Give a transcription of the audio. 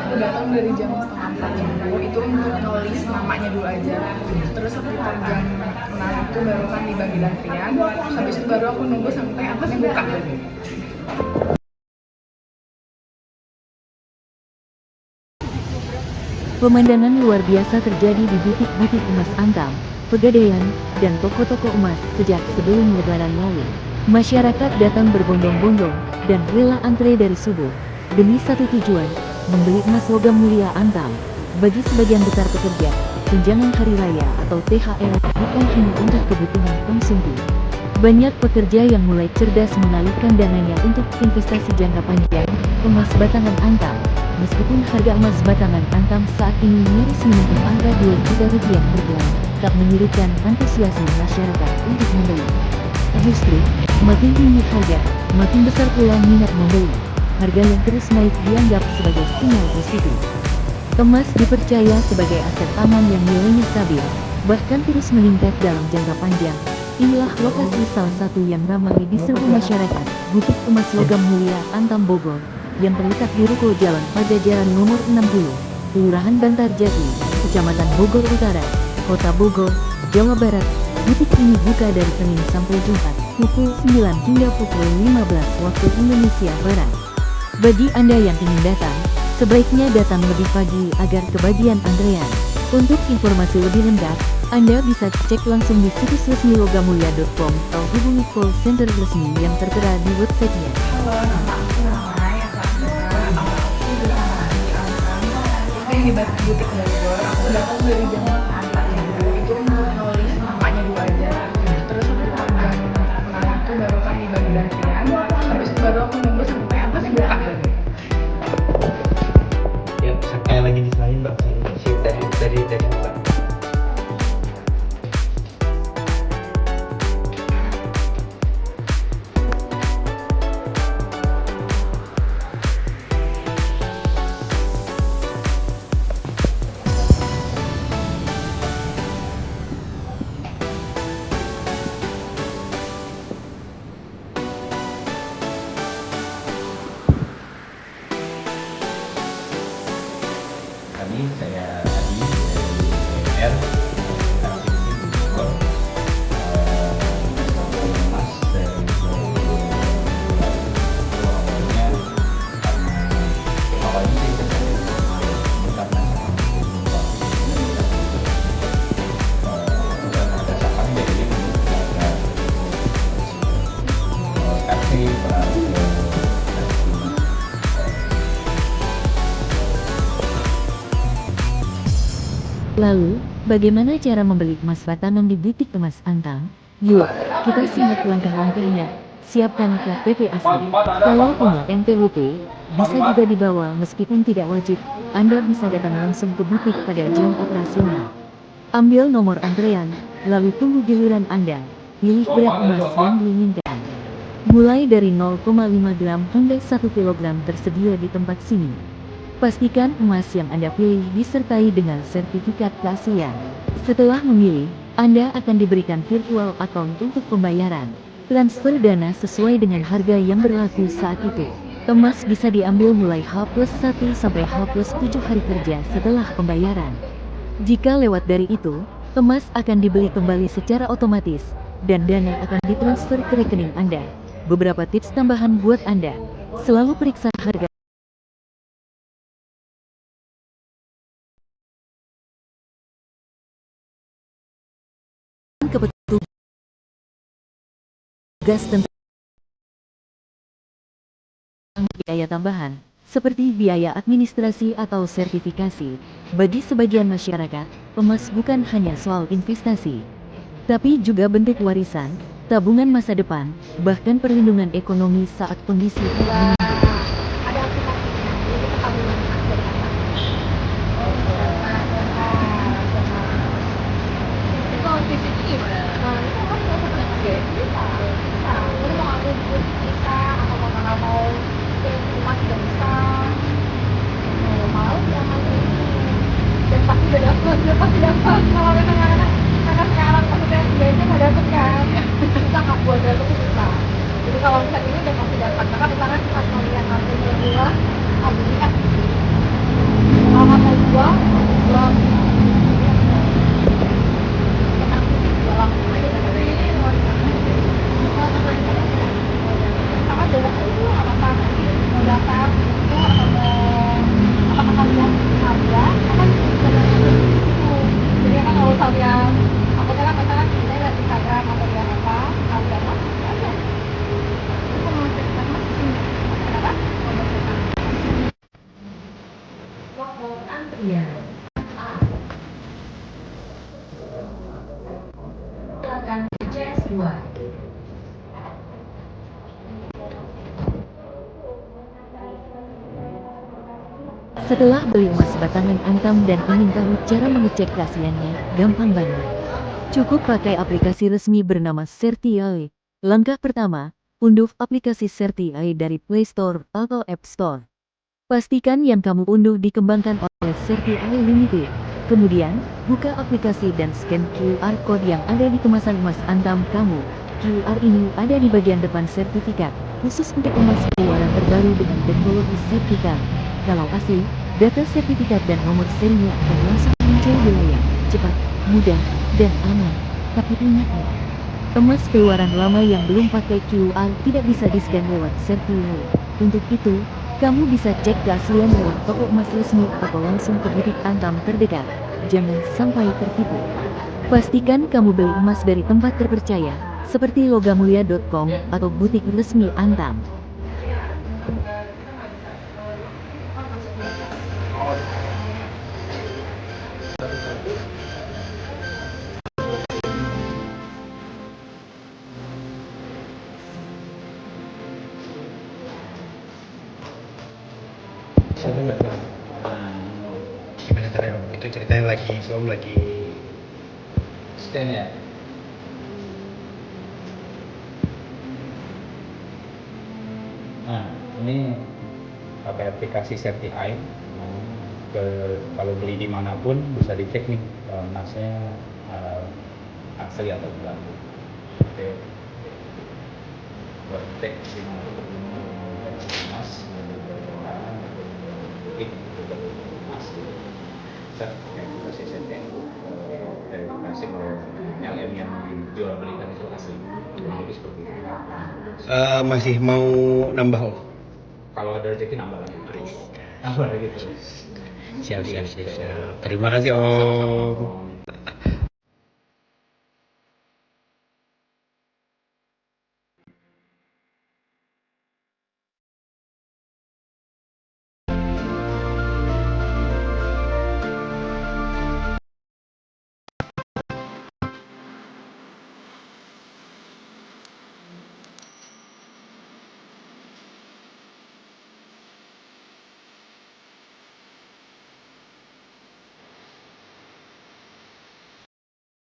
Aku datang dari jam setengah 4 subuh, itu untuk nulis namanya dulu aja. Terus sekitar jam 6 itu baru kan dibagi antrian, habis itu baru aku nunggu sampai atasnya buka. Pemandangan luar biasa terjadi di butik-butik emas Antam, Pegadaian, dan toko-toko emas sejak sebelum Lebaran lalu. Masyarakat datang berbondong-bondong dan rela antre dari subuh demi satu tujuan, membeli emas logam mulia Antam. Bagi sebagian besar pekerja, tunjangan hari raya atau THR bukan hanya untuk kebutuhan konsumsi. Banyak pekerja yang mulai cerdas mengalihkan dananya untuk investasi jangka panjang, emas batangan Antam. Meskipun harga emas batangan Antam saat ini nyaris menyentuh angka 2 juta rupiah per gram, tak menyurutkan antusiasme masyarakat untuk membeli. Justru, makin tinggi harga, makin besar pula minat membeli. Harga yang terus naik dianggap sebagai sinyal positif. Emas dipercaya sebagai aset aman yang nilainya stabil, bahkan terus meningkat dalam jangka panjang. Inilah lokasi salah satu yang ramai diserbu masyarakat, Butik Emas Logam Mulia Antam Bogor, yang terletak di Ruko Jalan Pajajaran nomor 60, Kelurahan Bantarjati, Kecamatan Bogor Utara, Kota Bogor, Jawa Barat. Butik ini buka dari Senin sampai Jumat, pukul 9 hingga pukul 15 waktu Indonesia Barat. Bagi Anda yang ingin datang, sebaiknya datang lebih pagi agar kebagian antrean. Untuk informasi lebih lengkap, Anda bisa cek langsung di situs resmi logamulia.com atau hubungi call center resmi yang tertera di websitenya. Halo, nama aku Namai, aku di butik Bogor. Aku datang dari jam 4 subuh, itu untuk nulis namanya dulu aja. Terus sekitar jam 6 itu baru kan dibagi antrian, habis itu baru aku nunggu sampai atasnya buka. Ya, kayak lagi disalahin Mbak, dari Mbak. Kami, saya Adi dari BR, sekarang di sini di Bogor. Emas dari 2020 awalnya, karena awalnya sih kita karena ada sapan jadi ada taksi beralih ke Lalu, bagaimana cara membeli emas batangan di butik emas Antam? Yuk, kita simak langkah-langkahnya. Siapkan KTP asli. Kalau punya NPWP, bisa juga dibawa meskipun tidak wajib. Anda bisa datang langsung ke butik pada jam operasional. Ambil nomor antrean, lalu tunggu giliran Anda. Pilih berat emas yang diinginkan. Mulai dari 0,5 gram hingga 1 kilogram tersedia di tempat sini. Pastikan emas yang Anda pilih disertai dengan sertifikat keaslian. Setelah memilih, Anda akan diberikan virtual account untuk pembayaran. Transfer dana sesuai dengan harga yang berlaku saat itu. Emas bisa diambil mulai H+1 sampai H+7 hari kerja setelah pembayaran. Jika lewat dari itu, emas akan dibeli kembali secara otomatis, dan dana akan ditransfer ke rekening Anda. Beberapa tips tambahan buat Anda: selalu periksa harga ke petugas tentang biaya tambahan, seperti biaya administrasi atau sertifikasi. Bagi sebagian masyarakat, emas bukan hanya soal investasi, tapi juga bentuk warisan, tabungan masa depan, bahkan perlindungan ekonomi saat kondisi menurun. Ada aplikasinya, jadi kita tabungan emas dari itu kalau fisiknya gimana? Nah, itu kan nggak usah pakai KTP. Bisa. Jadi mau ambil buku bisa, atau mau kakak mau kirim ke rumah juga bisa. Mau jangan ini. Dan pasti udah dapet, Kalau kadang-kadang karena sekarang maksudnya biasanya nggak dapet kan. Kita nggak buat dapet tuh susah. Jadi kalau misalnya ini udah pasti dapat. Karena misalnya pas mau lihat harganya dua, ah beli Nomor antrian A. Silakan cek sesuai. Setelah beli emas batangan Antam dan ingin tahu cara mengecek keasliannya, gampang banget. Cukup pakai aplikasi resmi bernama Certi.ai. Langkah pertama, unduh aplikasi Certi.ai dari Play Store atau App Store. Pastikan yang kamu unduh dikembangkan oleh Certi.ai Limited. Kemudian, buka aplikasi dan scan QR code yang ada di kemasan emas Antam kamu. QR ini ada di bagian depan sertifikat, khusus untuk emas keluaran terbaru dengan teknologi sertifikat. Kalau asli, data sertifikat dan nomor serinya akan langsung muncul di layar, cepat, mudah, dan aman. Tapi ingat ya, emas keluaran lama yang belum pakai QR tidak bisa di-scan lewat Certi.ai. Untuk itu, kamu bisa cek keaslian lewat toko emas resmi atau langsung ke butik Antam terdekat. Jangan sampai tertipu. Pastikan kamu beli emas dari tempat terpercaya, seperti logamulia.com atau butik resmi Antam. Gimana caranya? Itu ceritanya lagi Om lagi Stand ya. Nah, ini pakai aplikasi Certi.ai. Kalau beli dimanapun bisa dicek nih emasnya asli atau bukan. Oke. Buat cek emas, klik emas. Set aplikasi Certi.ai. Verifikasi bahwa LM yang dijual belikan itu asli. Kurang lebih seperti itu. masih mau nambah Om? Kalau ada rezeki nambah lagi. Nambah lagi terus. Siap. Terima kasih Om.